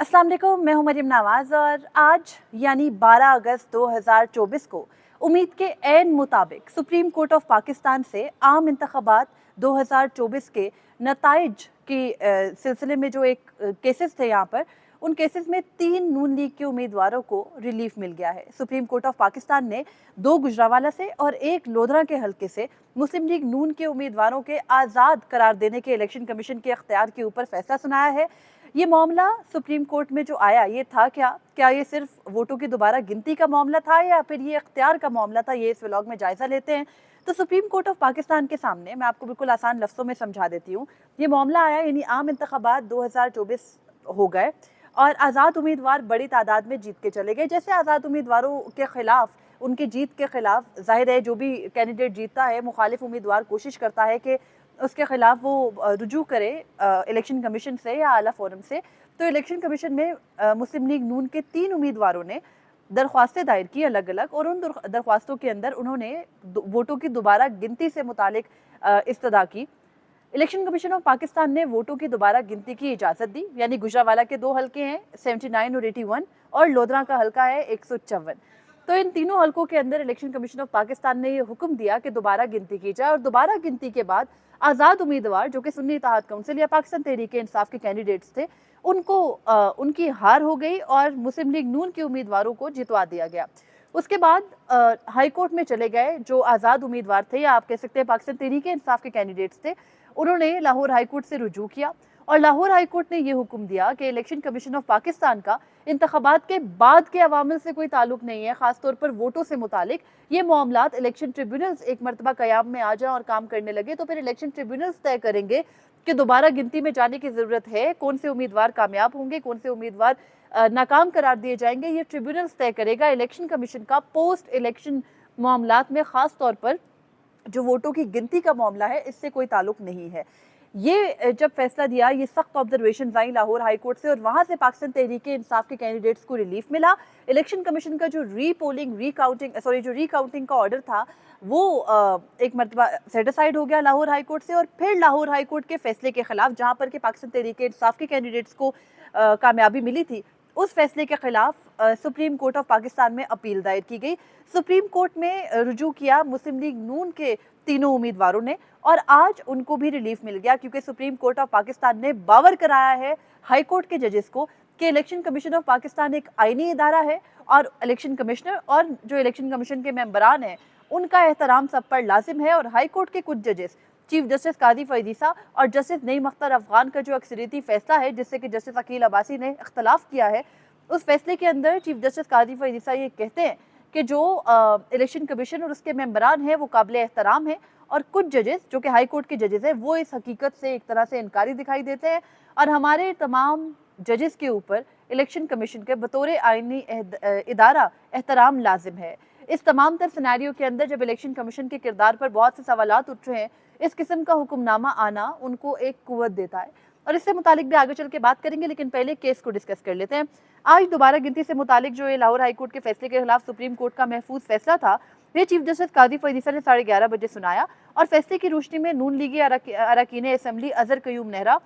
अस्सलाम वालेकुम, मैं हूं मरियम नवाज़ और आज यानी 12 अगस्त 2024 को उम्मीद के ऐन मुताबिक सुप्रीम कोर्ट ऑफ पाकिस्तान से आम इंतखाबात 2024 के नताइज के सिलसिले में जो एक केसेस थे यहाँ पर, उन केसेस में 3 नून लीग के उम्मीदवारों को रिलीफ मिल गया है। सुप्रीम कोर्ट ऑफ पाकिस्तान ने 2 गुजरावाला से और 1 लोधरा के हल्के से मुस्लिम लीग नून के उम्मीदवारों के आज़ाद करार देने के इलेक्शन कमीशन के अख्तियार के ऊपर फैसला सुनाया है। ये मामला सुप्रीम कोर्ट में जो आया, ये था क्या ये सिर्फ वोटों की दोबारा गिनती का मामला था या फिर ये इख्तियार का मामला था? ये इस व्लॉग में जायजा लेते हैं। तो सुप्रीम कोर्ट ऑफ पाकिस्तान के सामने मैं आपको बिल्कुल आसान लफ्ज़ों में समझा देती हूँ। ये मामला आया यानी आम इंतखाबात 2024 हो गए और आज़ाद उम्मीदवार बड़ी तादाद में जीत के चले गए। जैसे आज़ाद उम्मीदवारों के खिलाफ, उनकी जीत के खिलाफ, जाहिर है जो भी कैंडिडेट जीतता है, मुखालिफ उम्मीदवार कोशिश करता है कि उसके खिलाफ वो रुजू करे इलेक्शन कमीशन से या आला फोरम से। तो इलेक्शन कमीशन में मुस्लिम लीग नून के 3 उम्मीदवारों ने दरख्वास्तें दायर की अलग अलग, और उन दरख्वास्तों के अंदर उन्होंने वोटों की दोबारा गिनती से मुतालिक इस्तदा की। इलेक्शन कमीशन ऑफ पाकिस्तान ने वोटों की दोबारा गिनती की इजाज़त दी, यानी गुजरावाला के 2 हल्के हैं 79 और 81, और लोधरा का हल्का है 154। तो इन तीनों हल्कों के अंदर इलेक्शन कमीशन ऑफ पाकिस्तान ने यह हुक्म दिया कि दोबारा गिनती की जाए, और दोबारा गिनती के बाद आज़ाद उम्मीदवार जो कि सुन्नी इत्तेहाद काउंसिल या पाकिस्तान तहरीक इंसाफ के कैंडिडेट्स थे, उनको उनकी हार हो गई और मुस्लिम लीग नून के उम्मीदवारों को जितवा दिया गया। उसके बाद हाई कोर्ट में चले गए जो आज़ाद उम्मीदवार थे, या आप कह सकते हैं पाकिस्तान तहरीक इंसाफ के कैंडिडेट्स थे। उन्होंने लाहौर हाई कोर्ट से रुजू किया और लाहौर हाई कोर्ट ने यह हुक्म दिया कि इलेक्शन कमीशन ऑफ पाकिस्तान का इंतखाबात के बाद के अवामिल से कोई ताल्लुक नहीं है, खासतौर पर वोटों से मुतालिक। ये मामलात इलेक्शन ट्रिब्यूनल्स एक मरतबा कयाम में आ जाए और काम करने लगे तो फिर इलेक्शन ट्रिब्यूनल्स तय करेंगे कि दोबारा गिनती में जाने की जरूरत है, कौन से उम्मीदवार कामयाब होंगे, कौन से उम्मीदवार नाकाम करार दिए जाएंगे। ये ट्रिब्यूनल्स तय करेगा। इलेक्शन कमीशन का पोस्ट इलेक्शन मामलात में खास तौर पर जो वोटों की गिनती का मामला है, इससे कोई ताल्लुक नहीं है। ये जब फैसला दिया, ये सख्त observation I Lahore high court से, और वहां से पाकिस्तान तहरीक इंसाफ के कैंडिडेट्स को रिलीफ मिला। इलेक्शन कमीशन का जो जो रीकाउंटिंग का ऑर्डर था, वो एक मरतबा सेटिसाइड हो गया लाहौर हाई कोर्ट से, और फिर लाहौर हाई कोर्ट के फैसले के खिलाफ, जहां पर के पाकिस्तान तहरीक इंसाफ के कैंडिडेट्स को कामयाबी मिली थी, उस फैसले के खिलाफ सुप्रीम कोर्ट ऑफ पाकिस्तान में अपील दायर की गई। सुप्रीम कोर्ट में रुजू किया मुस्लिम लीग नून के तीनों उम्मीदवारों ने, और आज उनको भी रिलीफ मिल गया, क्योंकि सुप्रीम कोर्ट ऑफ पाकिस्तान ने बावर कराया है हाई कोर्ट के जजेस को कि इलेक्शन कमीशन ऑफ पाकिस्तान एक आईनी इदारा है, और इलेक्शन कमिश्नर और जो इलेक्शन कमीशन के मेंबरान हैं, उनका एहतराम सब पर लाजिम है। और हाई कोर्ट के कुछ जजेस, चीफ जस्टिस कादी फैजीसा और जस्टिस नईम अख्तर अफगान का जो अक्सरियती फैसला है, जिससे कि जस्टिस अकील अब्बासी ने इख्तलाफ किया है, उस फैसले के अंदर चीफ जस्टिस कादी फैजीसा ये कहते हैं कि जो इलेक्शन कमीशन और उसके मेंबरान हैं वो काबिल एहतराम है, और कुछ जजेस जो कि हाई कोर्ट के जजेस हैं, वो इस हकीकत से एक तरह से इनकारी दिखाई देते हैं। और हमारे तमाम जजेस के ऊपर इलेक्शन कमीशन के बतौर आईनी इदारा एहतराम लाजिम है। इस तमाम तर सिनेरियो के अंदर जब इलेक्शन कमीशन के किरदार पर बहुत से सवालात उठ रहे हैं, इस किस्म का हुक्मनामा आना उनको एक कुव्वत देता है, और इससे मुतालिक भी आगे चल के बात करेंगे, लेकिन पहले केस को डिस्कस कर लेते हैं। आज दोबारा गिनती से मुतालिक जो ये लाहौर हाई कोर्ट के फैसले के खिलाफ सुप्रीम कोर्ट का महफूज फैसला था, ये चीफ जस्टिस कादी फैजीसा ने 11:30 बजे सुनाया, और फैसले की रोशनी में नून लीगी अरकान असम्बली अजहर कयूम नेहरा,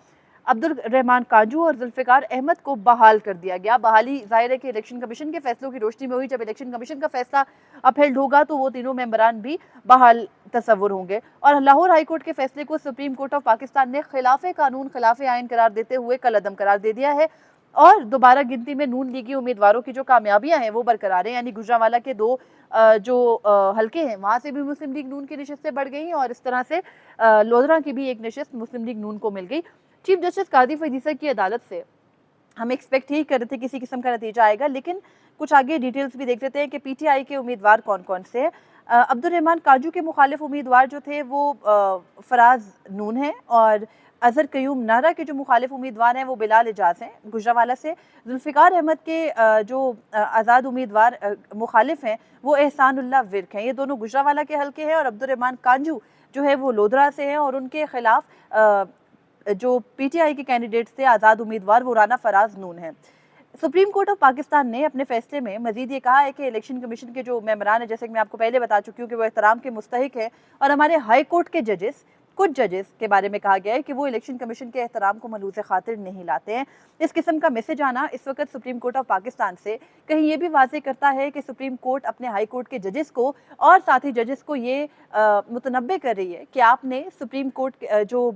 अब्दुल रहमान काजू और जुल्फिकार अहमद को बहाल कर दिया गया। बहाली जाहिर है कि इलेक्शन कमीशन के फैसलों की रोशनी में हुई। जब इलेक्शन कमीशन का फैसला अपहेल्ड होगा तो वो तीनों मेंबरान भी बहाल तस्वुर होंगे। और लाहौर हाई कोर्ट के फैसले को सुप्रीम कोर्ट ऑफ पाकिस्तान ने खिलाफ कानून, खिलाफ आइन करार देते हुए कलअदम करार दे दिया है, और दोबारा गिनती में नून लीगी उम्मीदवारों की जो कामयाबियां हैं वो बरकरार हैं। यानी गुजरावाला के 2 जो हल्के हैं, वहां से भी मुस्लिम लीग नून की नशिस्तें बढ़ गई, और इस तरह से लोधरा की भी एक नशिस्त मुस्लिम लीग नून को मिल गई। चीफ जस्टिस कादी फैजीसा की अदालत से हम एक्सपेक्ट ही कर रहे थे किसी किस्म का नतीजा आएगा, लेकिन कुछ आगे डिटेल्स भी देख लेते हैं कि पीटीआई के उम्मीदवार कौन कौन से हैं। अब्दुल रहमान काजू के मुखालिफ उम्मीदवार जो थे वो फराज नून हैं, और अजहर कयूम नारा के जो मुखालिफ उम्मीदवार हैं वो बिलाल एजाज हैं गुजरावाला से। जुल्फिकार अहमद के जो आज़ाद उम्मीदवार मुखालिफ हैं वो एहसानुल्लाह विर्क हैं, ये दोनों गुजरावाला के हल्के हैं, और अब्दुल रहमान काजू जो है वो लोधरा से हैं, और उनके खिलाफ जो पीटीआई के कैंडिडेट्स थे आज़ाद उम्मीदवार, वो राना फराज नून हैं। सुप्रीम कोर्ट ऑफ पाकिस्तान ने अपने फैसले में मजीद ये कहा है कि इलेक्शन कमीशन के जो मेंबरान है, जैसे कि मैं आपको पहले बता चुकी हूँ कि वो एहतराम के मुस्तहिक है, और हमारे हाई कोर्ट के जजेस कुछ जजेस के बारे में कहा गया है कि वो इलेक्शन कमीशन के एहतराम को मलूज़ खातिर नहीं लाते हैं। इस किस्म का मैसेज आना इस वक्त सुप्रीम कोर्ट ऑफ पाकिस्तान से कहीं ये भी वाज़ेह करता है कि सुप्रीम कोर्ट अपने हाई कोर्ट के जजेस को और साथ ही जजेस को ये मुतनब्बे कर रही है कि आपने सुप्रीम कोर्ट जो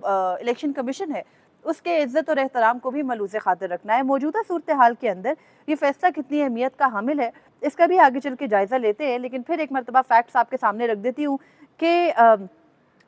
इलेक्शन कमीशन है उसके इज्जत और एहतराम को भी मलूज़ खातिर रखना है। मौजूदा सूरत हाल के अंदर ये फैसला कितनी अहमियत का हामिल है, इसका भी आगे चल के जायज़ा लेते हैं। लेकिन फिर एक मरतबा फैक्ट्स आपके सामने रख देती हूँ कि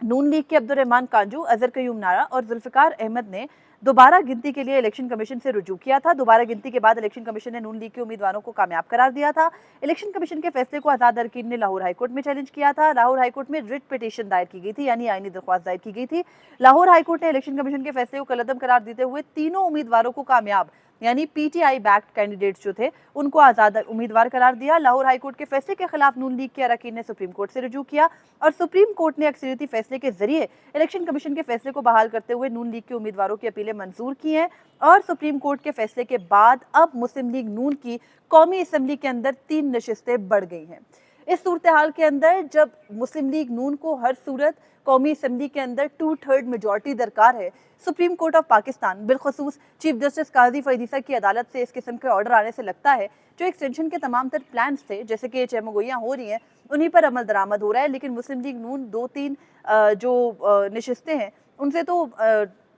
नून लीग के अब्दुर्रहमान कांजू, अजहर कयूम नारा और जुल्फ़िकार अहमद ने दोबारा गिनती के लिए इलेक्शन कमीशन से रुजू किया था। दोबारा गिनती के बाद इलेक्शन कमीशन ने नून लीग के उम्मीदवारों को कामयाब करार दिया था। इलेक्शन कमीशन के फैसले को आज़ाद अरकान ने लाहौर हाईकोर्ट में चैलेंज किया था। लाहौर हाईकोर्ट में रिट पिटीशन दायर की गई थी, यानी आईनी दरख्वास्त दायर की गई थी। लाहौर हाईकोर्ट ने इलेक्शन कमीशन के फैसले को कलअदम करार देते हुए तीनों उम्मीदवारों को कामयाब, यानी पीटीआई बैक्ड कैंडिडेट्स जो थे उनको आज़ाद उम्मीदवार करार दिया। लाहौर हाईकोर्ट के फैसले के खिलाफ नून लीग के अरकान ने सुप्रीम कोर्ट से रुजू किया और सुप्रीम कोर्ट ने अक्सरियती फैसले के जरिए इलेक्शन कमीशन के फैसले को बहाल करते हुए नून लीग के उम्मीदवारों की अपीलें मंजूर की हैं। और सुप्रीम कोर्ट के फैसले के बाद अब मुस्लिम लीग नून की कौमी असम्बली के अंदर 3 नशिस्तें बढ़ गई हैं। इस सूरत हाल के अंदर जब मुस्लिम लीग नून को हर सूरत कौमी असम्बली के अंदर 2/3 मेजॉरिटी दरकार है, सुप्रीम कोर्ट ऑफ पाकिस्तान बिलखसूस चीफ जस्टिस काजी फैजीसा की अदालत से इस किस्म के ऑर्डर आने से लगता है जो एक्सटेंशन के तमाम तर प्लान्स थे, जैसे कि चमगोइयाँ हो रही हैं, उन्हीं पर अमल दरामद हो रहा है। लेकिन मुस्लिम लीग नून 2-3 जो नशिस्तें हैं उनसे तो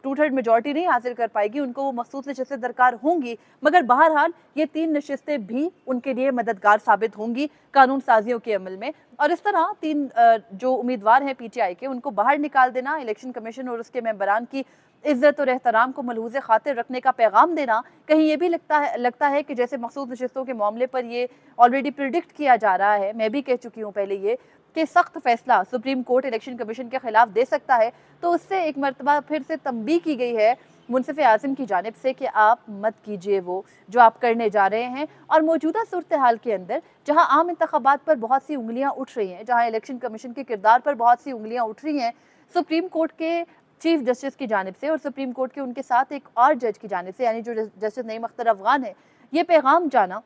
2/3 मेजॉरिटी नहीं हासिल कर पाएगी, उनको वो मखसूस नशिस्तें दरकार होंगी। मगर बहरहाल ये 3 नशिस्तें भी उनके लिए मददगार साबित होंगी कानून साजियों के अमल में। और इस तरह 3 जो उम्मीदवार हैं पीटीआई के, उनको बाहर निकाल देना, इलेक्शन कमीशन और उसके मेंबरान की इज्जत और एहतराम को मलहूज़ खातिर रखने का पैगाम देना, कहीं ये भी लगता है कि जैसे मखसूस नशिस्तों के मामले पर ये ऑलरेडी प्रिडिक्ट किया जा रहा है, मैं भी कह चुकी हूँ पहले ये, कि सख्त फैसला सुप्रीम कोर्ट इलेक्शन कमीशन के खिलाफ दे सकता है। तो उससे एक मरतबा फिर से तंबीह की गई है मुनसिफ आज़म की जानिब से कि आप मत कीजिए वो जो आप करने जा रहे हैं। और मौजूदा सूरत हाल के अंदर जहाँ आम इंतखाबात पर बहुत सी उंगलियाँ उठ रही हैं, जहाँ इलेक्शन कमीशन के किरदार पर बहुत सी उंगलियाँ उठ रही हैं, सुप्रीम कोर्ट के चीफ जस्टिस की जानिब से और सुप्रीम कोर्ट के उनके साथ एक और जज की जानिब से, यानी जो जस्टिस नईम अख्तर अफगान है, ये पैगाम जाना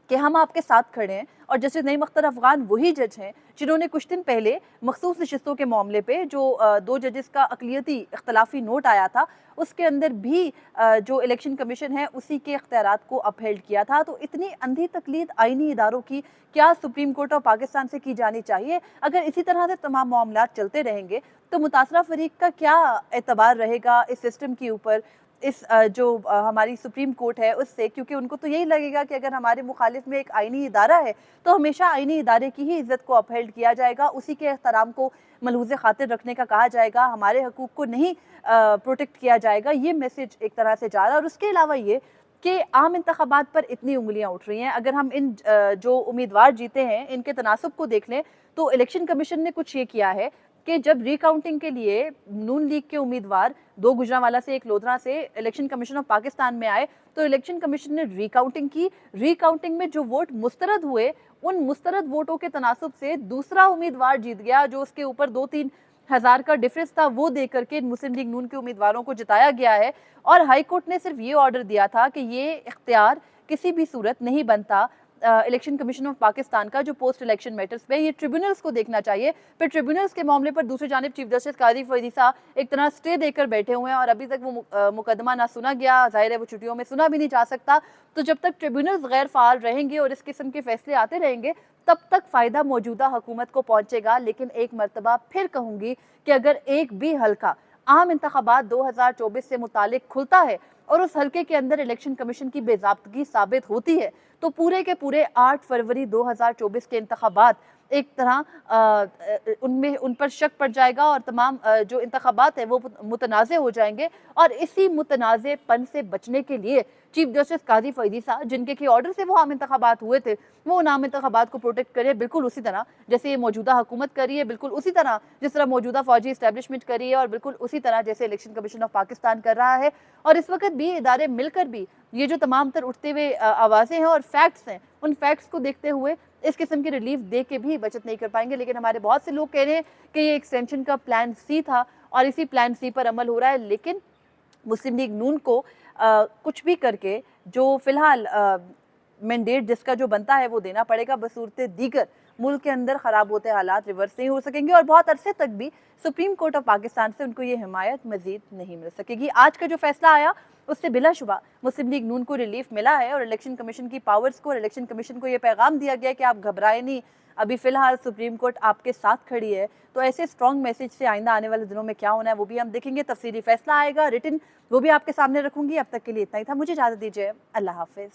कि हम आपके साथ खड़े हैं। और जस्टिस नईम अख्तर अफगान वही जज हैं जिन्होंने कुछ दिन पहले मखसूस नशिस्तों के मामले पे जो 2 जजेस का अक़लियती इख्तलाफी नोट आया था, उसके अंदर भी जो इलेक्शन कमीशन है उसी के इख्तियारात को अपहेल्ड किया था। तो इतनी अंधी तकलीद आईनी इदारों की क्या सुप्रीम कोर्ट ऑफ पाकिस्तान से की जानी चाहिए? अगर इसी तरह से तमाम मामलात चलते रहेंगे तो मुतासरा फरीक का क्या एतबार रहेगा इस सिस्टम के ऊपर, इस जो हमारी सुप्रीम कोर्ट है उससे? क्योंकि उनको तो यही लगेगा कि अगर हमारे मुखालिफ में एक आईनी इदारा है तो हमेशा आईनी इदारे की ही इज्जत को अपहेल्ड किया जाएगा, उसी के एहतराम को मलहूज़ खातिर रखने का कहा जाएगा, हमारे हकूक़ को नहीं प्रोटेक्ट किया जाएगा। ये मैसेज एक तरह से जा रहा है। और उसके अलावा ये कि आम इंतखाबात पर इतनी उंगलियां उठ रही हैं, अगर हम इन जो उम्मीदवार जीते हैं इनके तनासब को देख लें तो इलेक्शन कमीशन ने कुछ ये किया है कि जब रिकाउंटिंग के लिए नून लीग के उम्मीदवार 2 गुजरांवाला से 1 लोधरा से इलेक्शन कमीशन ऑफ पाकिस्तान में आए तो इलेक्शन कमीशन ने रिकाउंटिंग की। रिकाउंटिंग में जो वोट मुस्तरद हुए, उन मुस्तरद वोटों के तनासब से दूसरा उम्मीदवार जीत गया, जो उसके ऊपर 2-3 हज़ार का डिफरेंस था, वो दे करके मुस्लिम लीग नून के उम्मीदवारों को जिताया गया है। और हाई कोर्ट ने सिर्फ ये ऑर्डर दिया था कि ये इख्तियार किसी भी सूरत नहीं बनता इलेक्शन कमीशन ऑफ पाकिस्तान का जो पोस्ट इलेक्शन मैटर्स पे, ये ट्रिब्यूनल्स को देखना चाहिए। फिर ट्रिब्यूनल्स के मामले पर दूसरी जानिब चीफ जस्टिस काजी फैजीसा एक तरह स्टे देकर बैठे हुए हैं और अभी तक वो मुकदमा ना सुना गया, जाहिर है वो छुट्टियों में सुना भी नहीं जा सकता। तो जब तक ट्रिब्यूनल्स गैर फाल रहेंगे और इस किस्म के फैसले आते रहेंगे तब तक फ़ायदा मौजूदा हुकूमत को पहुँचेगा। लेकिन एक मरतबा फिर कहूँगी कि अगर एक भी हल्का आम इंतखाबात 2024 से मुतालिक खुलता है और उस हल्के के अंदर इलेक्शन कमीशन की बेज़ाब्तगी साबित होती है तो पूरे के पूरे 8 फरवरी 2024 के इंतखाबात एक तरह उन पर शक पड़ जाएगा और तमाम जो इंतखाबात है वो मुतनाज़े हो जाएंगे। और इसी मुतनाज़ेपन से बचने के लिए चीफ जस्टिस काजी फैजीसा, जिनके की ऑर्डर से वो आम इंतखाबात हुए थे, वो उन आम इंतखाबात को प्रोटेक्ट करे, बिल्कुल उसी तरह जैसे ये मौजूदा हुकूमत कर रही है, बिल्कुल उसी तरह जिस तरह मौजूदा फौजी इस्टेब्लिशमेंट कर रही है और बिल्कुल उसी तरह जैसे इलेक्शन कमीशन ऑफ पाकिस्तान कर रहा है। और इस वक्त भी इदारे मिलकर भी ये जो तमाम तर उठते हुए आवाज़ें हैं और फैक्ट्स हैं, उन फैक्ट्स को देखते हुए इस किस्म की रिलीफ दे के भी बचत नहीं कर पाएंगे। लेकिन हमारे बहुत से लोग कह रहे हैं कि ये एक्सटेंशन का प्लान सी था और इसी प्लान सी पर अमल हो रहा है। लेकिन मुस्लिम लीग नून को कुछ भी करके जो फिलहाल मैंडेट जिसका जो बनता है वो देना पड़ेगा, बसूरत दीगर मुल्क के अंदर ख़राब होते हालात रिवर्स नहीं हो सकेंगे और बहुत अरसे तक भी सुप्रीम कोर्ट ऑफ पाकिस्तान से उनको ये हिमायत मजीद नहीं मिल सकेगी। आज का जो फैसला आया उससे बिलाशुबा मुस्लिम लीग नून को रिलीफ मिला है और इलेक्शन कमीशन की पावर्स को और इलेक्शन कमीशन को ये पैगाम दिया गया कि आप घबराए नहीं, अभी फिलहाल सुप्रीम कोर्ट आपके साथ खड़ी है। तो ऐसे स्ट्रॉन्ग मैसेज से आइंदा आने वाले दिनों में क्या होना है वो भी हम देखेंगे। तफसीली फैसला आएगा रिटन, वो भी आपके सामने रखूंगी। अब तक के लिए इतना ही था, मुझे इजाजत दीजिए, अल्लाह हाफिज।